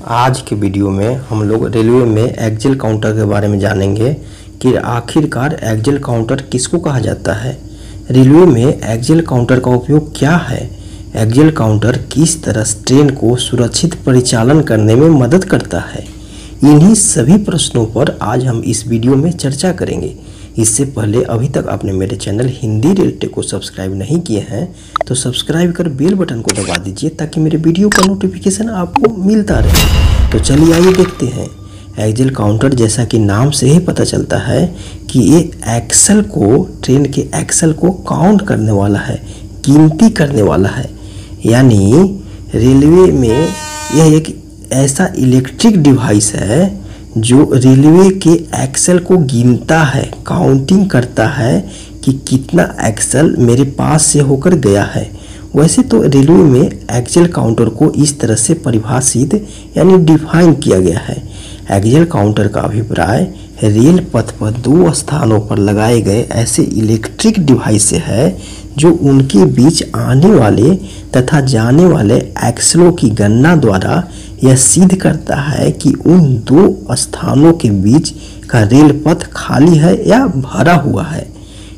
आज के वीडियो में हम लोग रेलवे में एक्सेल काउंटर के बारे में जानेंगे कि आखिरकार एक्सेल काउंटर किसको कहा जाता है, रेलवे में एक्सेल काउंटर का उपयोग क्या है, एक्सेल काउंटर किस तरह ट्रेन को सुरक्षित परिचालन करने में मदद करता है। इन्हीं सभी प्रश्नों पर आज हम इस वीडियो में चर्चा करेंगे। इससे पहले अभी तक आपने मेरे चैनल हिंदी रेल टेक को सब्सक्राइब नहीं किए हैं तो सब्सक्राइब कर बेल बटन को दबा दीजिए ताकि मेरे वीडियो का नोटिफिकेशन आपको मिलता रहे। तो चलिए आइए देखते हैं। एक्सेल काउंटर जैसा कि नाम से ही पता चलता है कि ये एक्सेल को, ट्रेन के एक्सेल को काउंट करने वाला है, गिनती करने वाला है। यानी रेलवे में यह एक ऐसा इलेक्ट्रिक डिवाइस है जो रेलवे के एक्सेल को गिनता है, काउंटिंग करता है कि कितना एक्सेल मेरे पास से होकर गया है। वैसे तो रेलवे में एक्सेल काउंटर को इस तरह से परिभाषित यानी डिफाइन किया गया है। एक्सेल काउंटर का अभिप्राय रेल पथ पर दो स्थानों पर लगाए गए ऐसे इलेक्ट्रिक डिवाइस से है जो उनके बीच आने वाले तथा जाने वाले एक्सेलों की गणना द्वारा यह सिद्ध करता है कि उन दो स्थानों के बीच का रेल पथ खाली है या भरा हुआ है।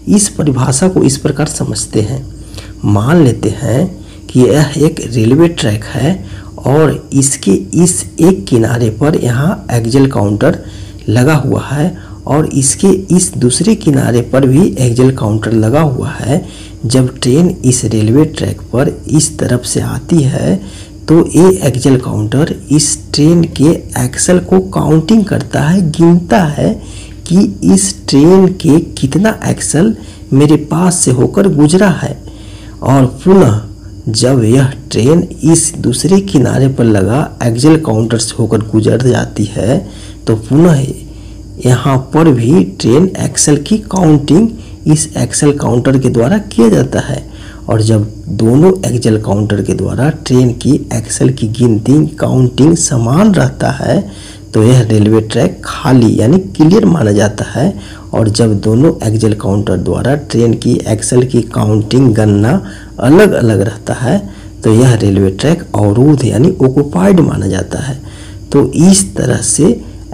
इस परिभाषा को इस प्रकार समझते हैं। मान लेते हैं कि यह एक रेलवे ट्रैक है और इसके इस एक किनारे पर यहाँ एक्सेल काउंटर लगा हुआ है और इसके इस दूसरे किनारे पर भी एक्सेल काउंटर लगा हुआ है। जब ट्रेन इस रेलवे ट्रैक पर इस तरफ से आती है तो ये एक्सेल काउंटर इस ट्रेन के एक्सेल को काउंटिंग करता है, गिनता है कि इस ट्रेन के कितना एक्सेल मेरे पास से होकर गुजरा है। और पुनः जब यह ट्रेन इस दूसरे किनारे पर लगा एक्सेल काउंटर से होकर गुजर जाती है तो पुनः यहाँ पर भी ट्रेन एक्सेल की काउंटिंग इस एक्सेल काउंटर के द्वारा किया जाता है। और जब दोनों एक्सेल काउंटर के द्वारा ट्रेन की एक्सेल की गिनती, काउंटिंग समान रहता है तो यह रेलवे ट्रैक खाली यानी क्लियर माना जाता है। और जब दोनों एक्सेल काउंटर द्वारा ट्रेन की एक्सेल की काउंटिंग, गणना अलग अलग रहता है तो यह रेलवे ट्रैक अवरुद्ध यानी ऑक्युपाइड माना जाता है। तो इस तरह से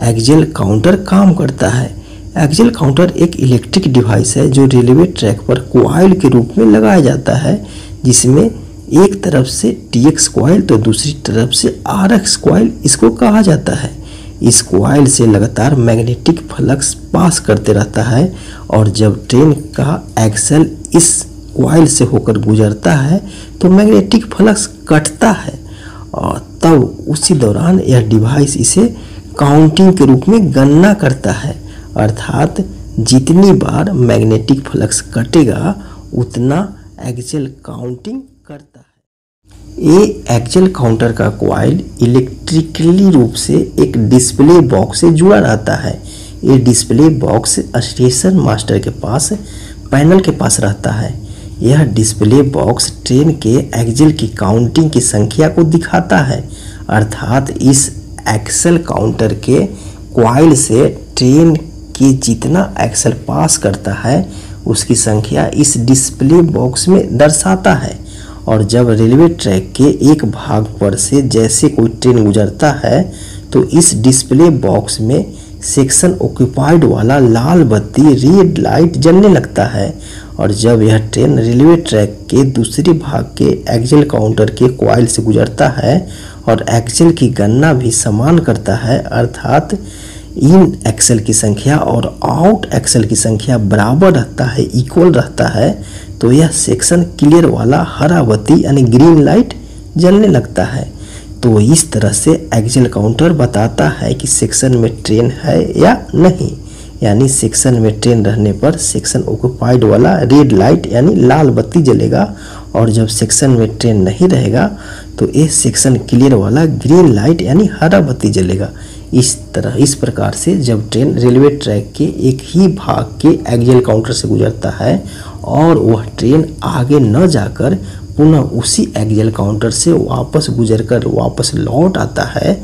एक्सेल काउंटर काम करता है। एक्सेल काउंटर एक इलेक्ट्रिक डिवाइस है जो रेलवे ट्रैक पर कॉइल के रूप में लगाया जाता है, जिसमें एक तरफ से टीएक्स कॉइल तो दूसरी तरफ से आरएक्स कॉइल इसको कहा जाता है। इस कॉइल से लगातार मैग्नेटिक फ्लक्स पास करते रहता है और जब ट्रेन का एक्सेल इस कॉइल से होकर गुजरता है तो मैग्नेटिक फ्लक्स कटता है और तब उसी दौरान यह डिवाइस इसे काउंटिंग के रूप में गणना करता है। अर्थात जितनी बार मैग्नेटिक फ्लक्स कटेगा उतना एक्सेल काउंटिंग करता है। ये एक्सेल काउंटर का कॉइल इलेक्ट्रिकली रूप से एक डिस्प्ले बॉक्स से जुड़ा रहता है। ये डिस्प्ले बॉक्स स्टेशन मास्टर के पास पैनल के पास रहता है। यह डिस्प्ले बॉक्स ट्रेन के एक्सेल की काउंटिंग की संख्या को दिखाता है। अर्थात इस एक्सेल काउंटर के कॉइल से ट्रेन कि जितना एक्सेल पास करता है उसकी संख्या इस डिस्प्ले बॉक्स में दर्शाता है। और जब रेलवे ट्रैक के एक भाग पर से जैसे कोई ट्रेन गुजरता है तो इस डिस्प्ले बॉक्स में सेक्शन ऑक्युपाइड वाला लाल बत्ती, रेड लाइट जलने लगता है। और जब यह ट्रेन रेलवे ट्रैक के दूसरे भाग के एक्सेल काउंटर के कॉइल से गुजरता है और एक्सेल की गणना भी समान करता है, अर्थात इन एक्सेल की संख्या और आउट एक्सेल की संख्या बराबर रहता है, इक्वल रहता है, तो यह सेक्शन क्लियर वाला हरा बत्ती यानी ग्रीन लाइट जलने लगता है। तो इस तरह से एक्सेल काउंटर बताता है कि सेक्शन में ट्रेन है या नहीं। यानी सेक्शन में ट्रेन रहने पर सेक्शन ऑक्युपाइड वाला रेड लाइट यानी लाल बत्ती जलेगा और जब सेक्शन में ट्रेन नहीं रहेगा तो ये सेक्शन क्लियर वाला ग्रीन लाइट यानी हरा बत्ती जलेगा। इस प्रकार से जब ट्रेन रेलवे ट्रैक के एक ही भाग के एक्सेल काउंटर से गुजरता है और वह ट्रेन आगे न जाकर पुनः उसी एक्सेल काउंटर से वापस गुजरकर वापस लौट आता है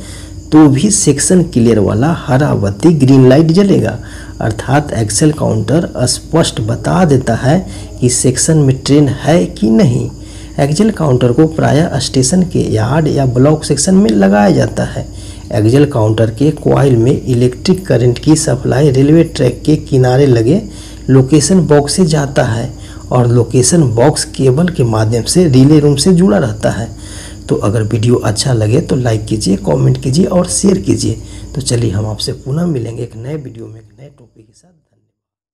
तो भी सेक्शन क्लियर वाला हरा बत्ती ग्रीन लाइट जलेगा। अर्थात एक्सेल काउंटर स्पष्ट बता देता है कि सेक्शन में ट्रेन है कि नहीं। एक्जेल काउंटर को प्रायः स्टेशन के यार्ड या ब्लॉक सेक्शन में लगाया जाता है। एक्जेल काउंटर के कॉइल में इलेक्ट्रिक करंट की सप्लाई रेलवे ट्रैक के किनारे लगे लोकेशन बॉक्स से जाता है और लोकेशन बॉक्स केबल के माध्यम से रिले रूम से जुड़ा रहता है। तो अगर वीडियो अच्छा लगे तो लाइक कीजिए, कमेंट कीजिए और शेयर कीजिए। तो चलिए हम आपसे पुनः मिलेंगे एक नए वीडियो में एक नए टॉपिक के साथ।